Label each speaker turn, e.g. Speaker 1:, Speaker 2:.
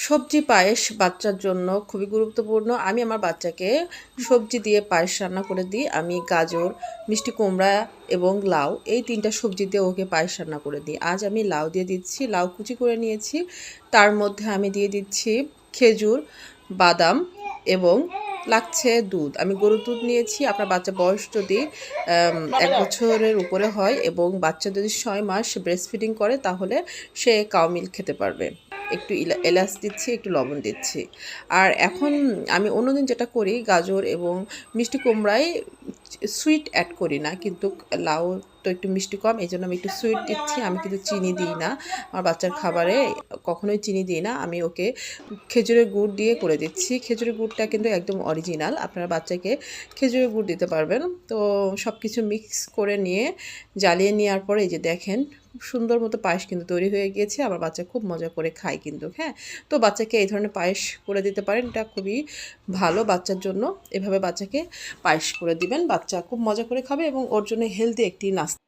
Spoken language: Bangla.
Speaker 1: সবজি পায়েস বাচ্চার জন্য খুবই গুরুত্বপূর্ণ। আমি আমার বাচ্চাকে সবজি দিয়ে পায়েস রান্না করে দিই। আমি গাজর, মিষ্টি কুমড়া এবং লাউ এই ৩ টা সবজি দিয়ে ওকে পায়েস রান্না করে দিই। আজ আমি লাউ দিয়ে দিচ্ছি। লাউ কুচি করে নিয়েছি। তার মধ্যে আমি দিয়ে দিচ্ছি খেজুর, বাদাম এবং লাগছে দুধ। আমি গরুর দুধ নিয়েছি। আপনার বাচ্চার বয়স যদি ১ বছরের উপরে হয় এবং বাচ্চা যদি ৬ মাস ব্রেস্ট ফিডিং করে তাহলে সে কাউ মিল্ক খেতে পারবে। একটু এলাচ দিচ্ছি, একটু লবণ দিচ্ছি। আর এখন আমি অন্যদিন যেটা করি গাজর এবং মিষ্টি কুমড়ায় সুইট অ্যাড করি না। কিন্তু লাউ তো একটু মিষ্টি কম এজন্য আমি একটু সুইট দিচ্ছি। আমি কিন্তু চিনি দিই না। আমার বাচ্চার খাবারে কখনোই চিনি দিই না। আমি ওকে খেজুরের গুড় দিয়ে করে দিচ্ছি। খেজুরের গুড়টা কিন্তু একদম অরিজিনাল। আপনারা বাচ্চাকে খেজুরের গুড় দিতে পারবেন। তো সব কিছু মিক্স করে নিয়ে জ্বালিয়ে নেওয়ার পরে এই যে দেখেন খুব সুন্দর মতো পায়েস কিন্তু তৈরি হয়ে গিয়েছে। আমার বাচ্চা খুব মজা করে খায় কিন্তু, হ্যাঁ? তো বাচ্চাকে এই ধরনের পায়েস করে দিতে পারেন। এটা খুবই ভালো বাচ্চার জন্য। এভাবে বাচ্চাকে পায়েস করে দিবেন। বাচ্চা খুব মজা করে খাবে এবং ওর জন্য হেলদি একটি নাস্তা।